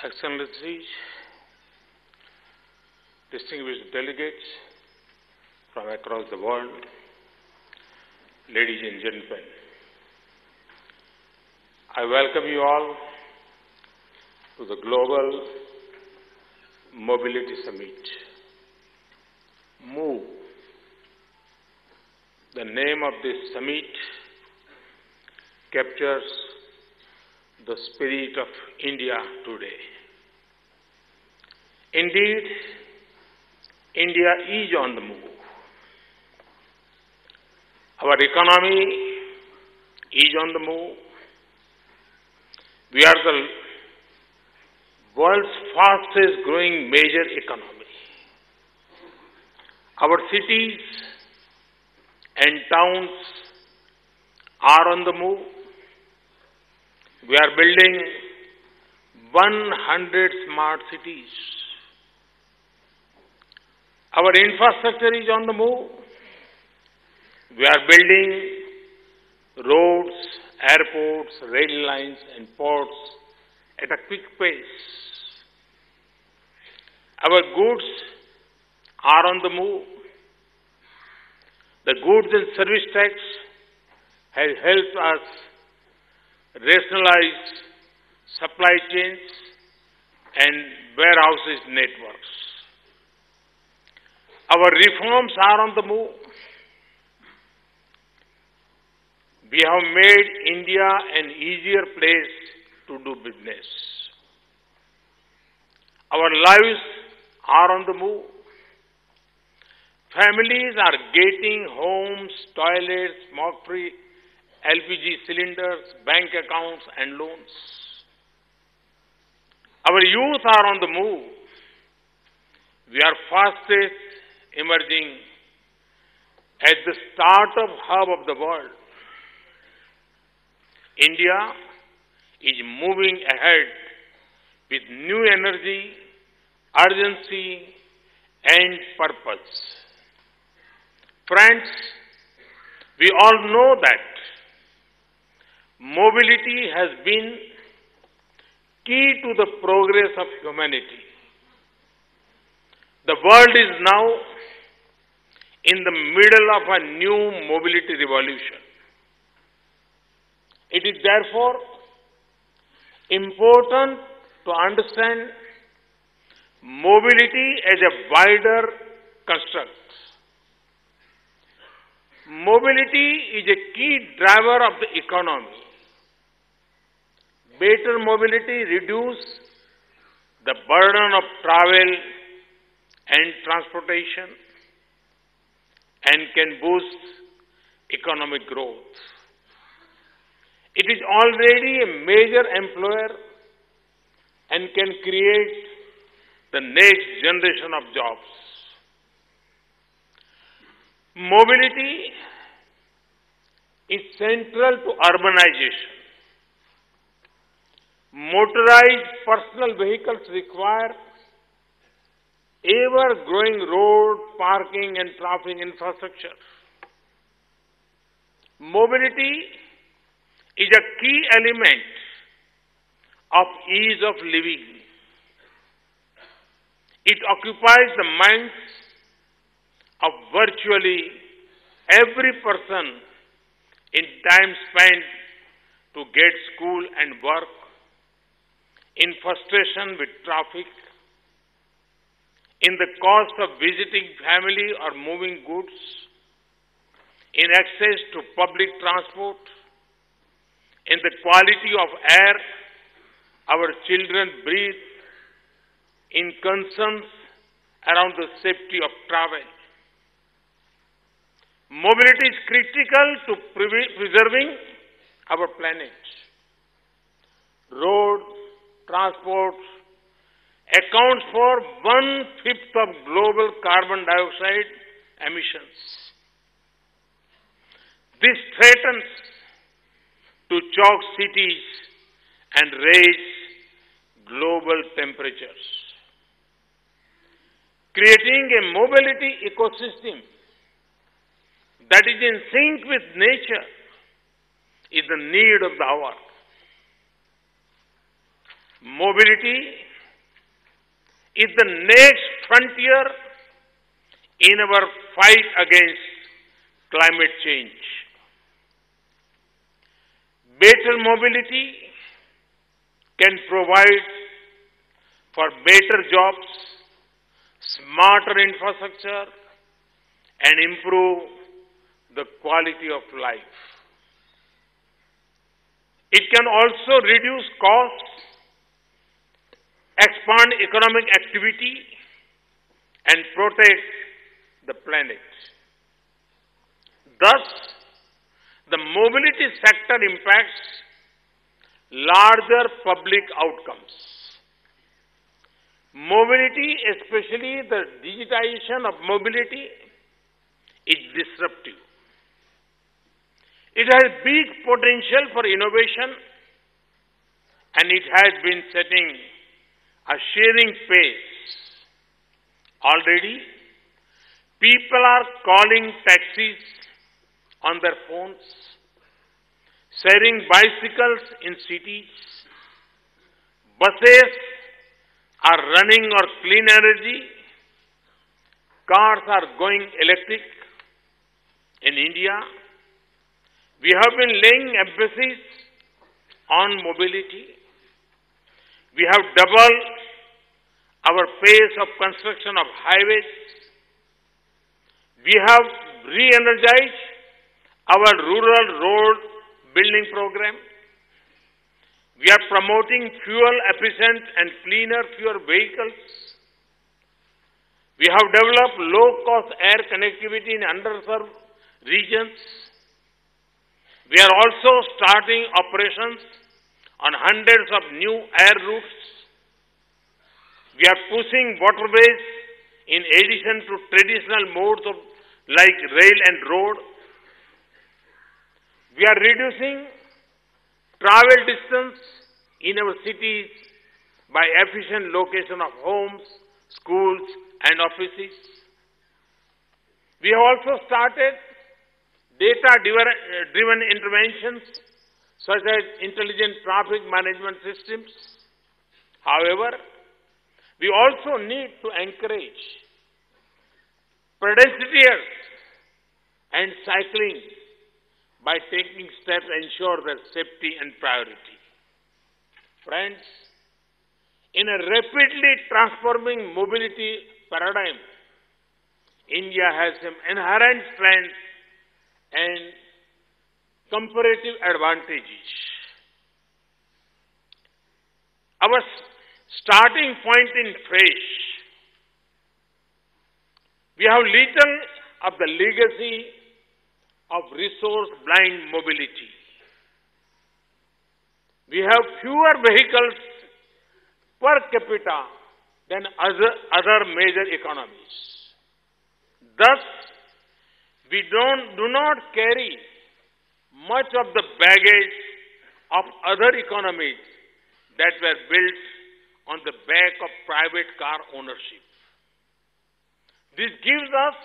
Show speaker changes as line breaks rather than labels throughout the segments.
Excellencies, distinguished delegates from across the world, ladies and gentlemen, I welcome you all to the Global Mobility Summit. MOVE. The name of this summit captures the spirit of India today. Indeed, India is on the move. Our economy is on the move. We are the world's fastest growing major economy. Our cities and towns are on the move. We are building 100 smart cities. Our infrastructure is on the move. We are building roads, airports, rail lines and ports at a quick pace. Our goods are on the move. The goods and service tax has helped us rationalize supply chains and warehouses networks. Our reforms are on the move. We have made India an easier place to do business. Our lives are on the move. Families are getting homes, toilets, smoke-free LPG cylinders, bank accounts and loans. Our youth are on the move. We are fastest emerging at the startup hub of the world. India is moving ahead with new energy, urgency and purpose. Friends, we all know that mobility has been key to the progress of humanity. The world is now in the middle of a new mobility revolution. It is therefore important to understand mobility as a wider construct. Mobility is a key driver of the economy. Better mobility reduces the burden of travel and transportation and can boost economic growth. It is already a major employer and can create the next generation of jobs. Mobility is central to urbanization. Motorized personal vehicles require ever-growing road, parking and traffic infrastructure. Mobility is a key element of ease of living. It occupies the minds of virtually every person in time spent to get school and work, in frustration with traffic, in the cost of visiting family or moving goods, in access to public transport, in the quality of air our children breathe, in concerns around the safety of travel. Mobility is critical to preserving our planet. Road transport accounts for 1/5 of global carbon dioxide emissions. This threatens to choke cities and raise global temperatures. Creating a mobility ecosystem that is in sync with nature is the need of the hour. Mobility is the next frontier in our fight against climate change. Better mobility can provide for better jobs, smarter infrastructure, and improve the quality of life. It can also reduce costs, expand economic activity, and protect the planet. Thus, the mobility sector impacts larger public outcomes. Mobility, especially the digitization of mobility, is disruptive. It has big potential for innovation, and it has been setting a sharing pace. Already, people are calling taxis on their phones, sharing bicycles in cities, buses are running on clean energy, cars are going electric. In India, we have been laying emphasis on mobility. We have doubled our pace of construction of highways. We have re-energized our rural road building program. We are promoting fuel-efficient and cleaner fuel vehicles. We have developed low-cost air connectivity in underserved regions. We are also starting operations on hundreds of new air routes. We are pushing waterways in addition to traditional modes of like rail and road. We are reducing travel distance in our cities by efficient location of homes, schools, and offices. We have also started data-driven interventions such as intelligent traffic management systems. However, we also need to encourage pedestrians and cycling by taking steps to ensure their safety and priority. Friends, in a rapidly transforming mobility paradigm, India has some inherent strengths and comparative advantages. Our starting point in fresh, we have little of the legacy of resource-blind mobility. We have fewer vehicles per capita than other major economies. Thus, we do not carry much of the baggage of other economies that were built on the back of private car ownership. This gives us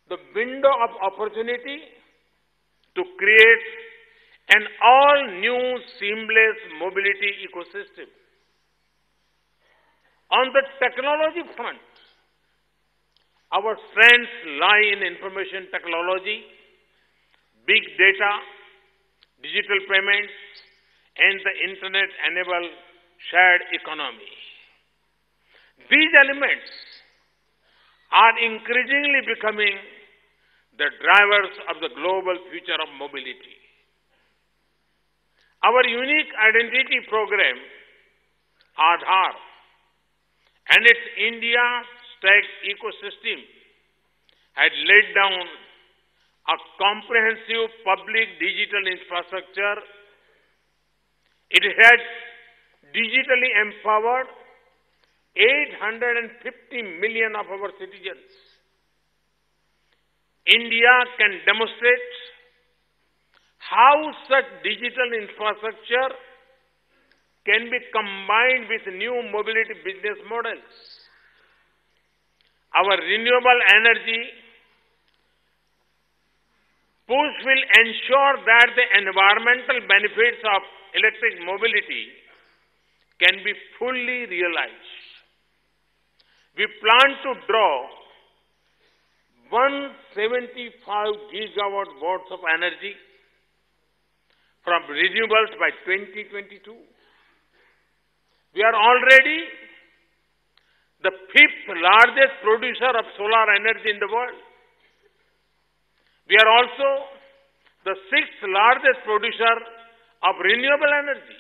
the window of opportunity to create an all-new seamless mobility ecosystem. On the technology front, our strengths lie in information technology, big data, digital payments, and the internet-enabled shared economy. These elements are increasingly becoming the drivers of the global future of mobility. Our unique identity program, Aadhaar, and its India Stack ecosystem had laid down a comprehensive public digital infrastructure. It has digitally empowered 850 million of our citizens. India can demonstrate how such digital infrastructure can be combined with new mobility business models. Our renewable energy push will ensure that the environmental benefits of electric mobility can be fully realized. We plan to draw 175 gigawatt watts of energy from renewables by 2022. We are already the fifth largest producer of solar energy in the world. We are also the sixth largest producer of renewable energy.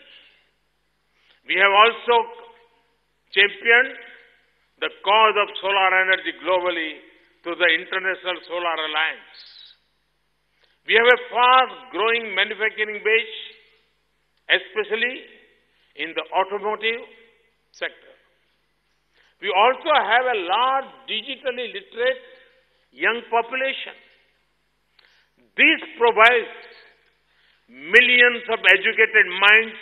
We have also championed the cause of solar energy globally through the International Solar Alliance. We have a fast-growing manufacturing base, especially in the automotive sector. We also have a large digitally literate young population. This provides millions of educated minds,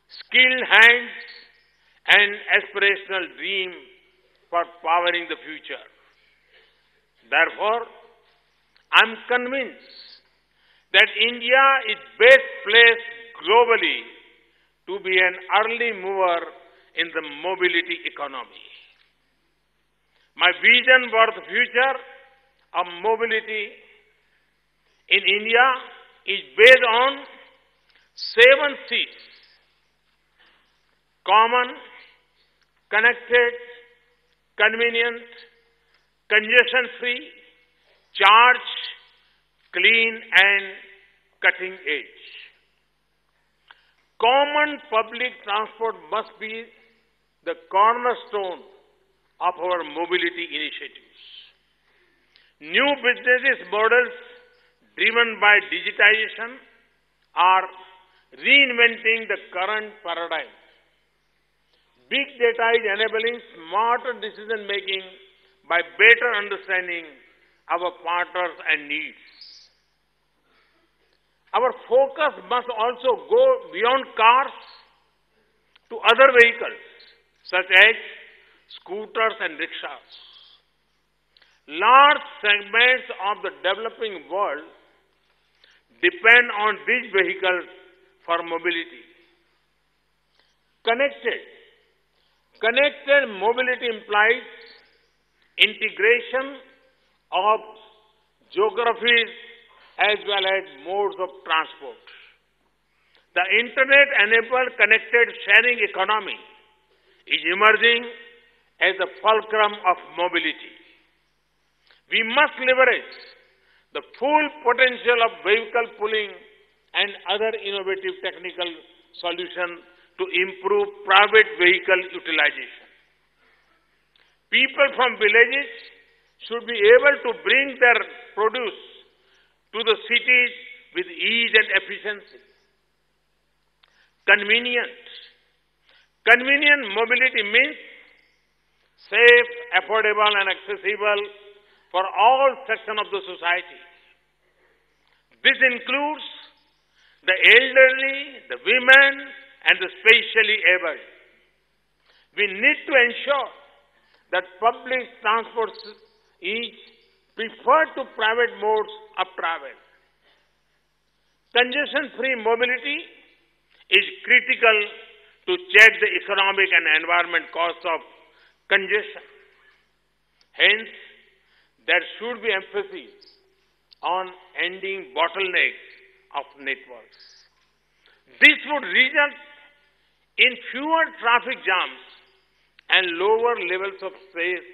skilled hands, and aspirational dream for powering the future. Therefore, I am convinced that India is best placed globally to be an early mover in the mobility economy. My vision for the future of mobility in India is based on 7 C's: common, connected, convenient, congestion-free, charge, clean, and cutting edge. Common public transport must be the cornerstone of our mobility initiatives. New business models driven by digitization are reinventing the current paradigm. Big data is enabling smarter decision-making by better understanding our partners and needs. Our focus must also go beyond cars to other vehicles, such as scooters and rickshaws. Large segments of the developing world depend on these vehicles for mobility. Connected mobility implies integration of geographies as well as modes of transport. The internet-enabled connected sharing economy is emerging as a fulcrum of mobility. We must leverage the full potential of vehicle pooling and other innovative technical solutions to improve private vehicle utilization. People from villages should be able to bring their produce to the cities with ease and efficiency. Convenient mobility means safe, affordable, and accessible for all sections of the society. This includes the elderly, the women, and the specially abled. We need to ensure that public transport is preferred to private modes of travel. Congestion-free mobility is critical to check the economic and environment costs of congestion. Hence, there should be emphasis on ending bottlenecks of networks. This would result in fewer traffic jams and lower levels of stress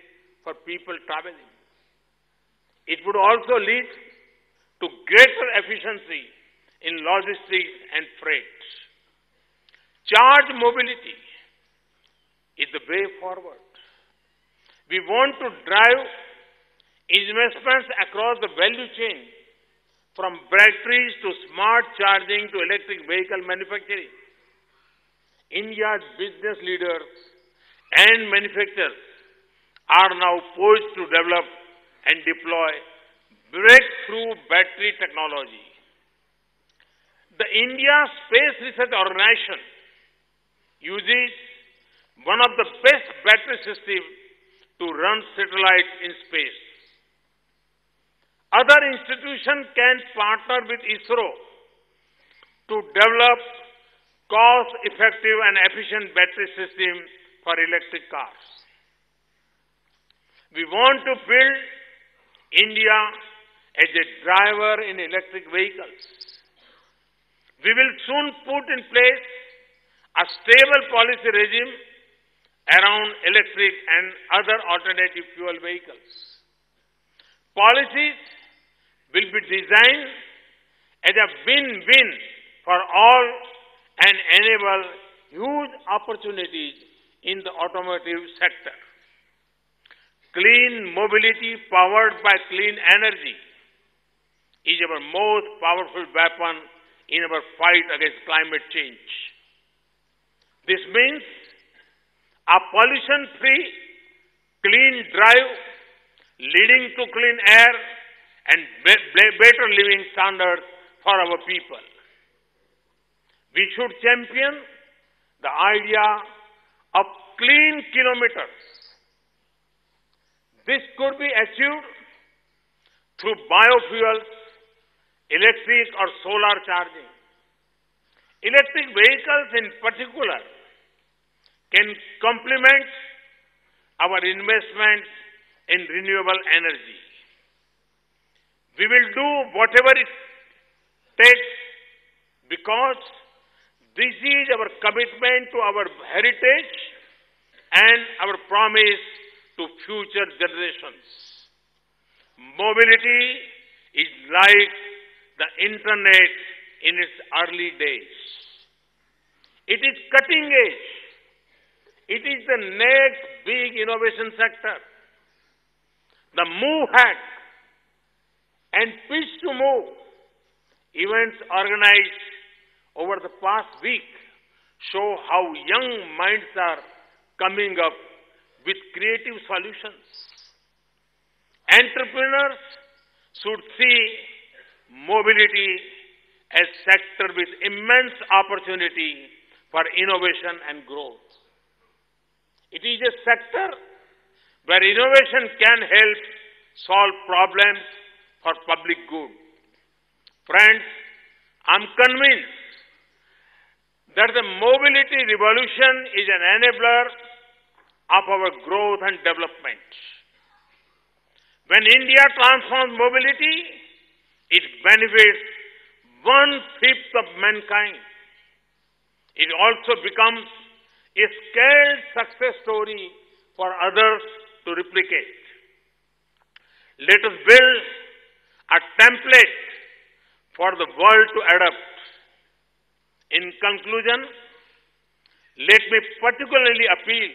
for people traveling. It would also lead to greater efficiency in logistics and freight. Charge mobility is the way forward. We want to drive investments across the value chain, from batteries to smart charging to electric vehicle manufacturing. India's business leaders and manufacturers are now poised to develop and deploy breakthrough battery technology. The India Space Research Organization uses one of the best battery systems to run satellites in space. Other institutions can partner with ISRO to develop cost-effective and efficient battery systems for electric cars. We want to build India as a driver in electric vehicles. We will soon put in place a stable policy regime around electric and other alternative fuel vehicles. Policies will be designed as a win-win for all and enable huge opportunities in the automotive sector. Clean mobility powered by clean energy is our most powerful weapon in our fight against climate change. This means a pollution-free, clean drive leading to clean air and better living standards for our people. We should champion the idea of clean kilometers. This could be achieved through biofuels, electric or solar charging. Electric vehicles in particular can complement our investment in renewable energy. We will do whatever it takes because this is our commitment to our heritage and our promise to future generations. Mobility is like the internet in its early days. It is cutting edge. It is the next big innovation sector. The Move Hack and Pitch to Move events organized over the past week show how young minds are coming up with creative solutions. Entrepreneurs should see mobility as a sector with immense opportunity for innovation and growth. It is a sector where innovation can help solve problems for public good. Friends, I'm convinced that the mobility revolution is an enabler of our growth and development. When India transforms mobility, it benefits 1/5 of mankind. It also becomes a scaled success story for others to replicate. Let us build a template for the world to adopt. In conclusion, let me particularly appeal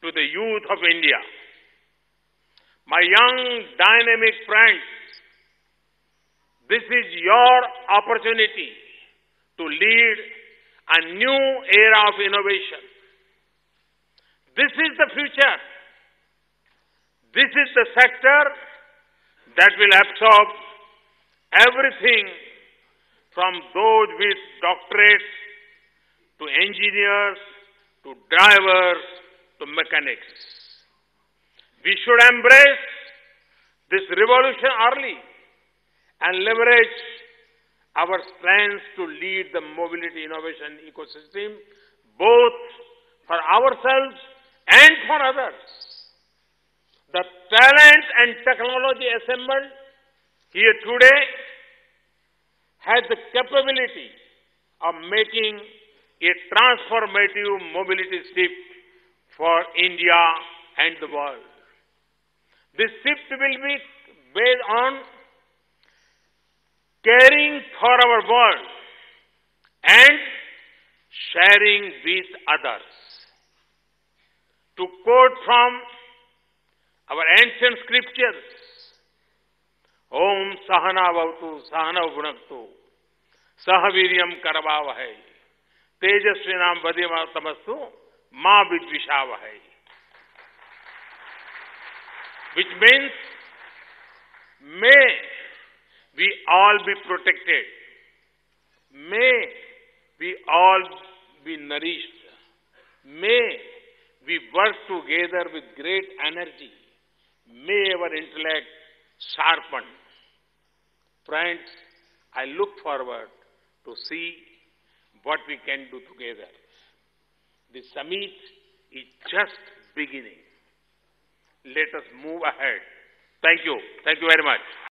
to the youth of India. My young, dynamic friends, this is your opportunity to lead a new era of innovation. This is the future. This is the sector that will absorb everything from those with doctorates to engineers to drivers to mechanics. We should embrace this revolution early and leverage our strengths to lead the mobility innovation ecosystem, both for ourselves and for others. The talent and technology assembled here today has the capability of making a transformative mobility shift for India and the world. This shift will be based on caring for our world and sharing with others. To quote from our ancient scriptures, Om Sahana Bhavatu Sahana Bhunaktu Sahaviryam Karavavahai Tejasvinam Vadimastamastu Ma Vidvishavahai. Which means, may we all be protected. May we all be nourished. May we work together with great energy. May our intellect sharpen. Friends, I look forward to see what we can do together. The summit is just beginning. let us move ahead. Thank you. Thank you very much.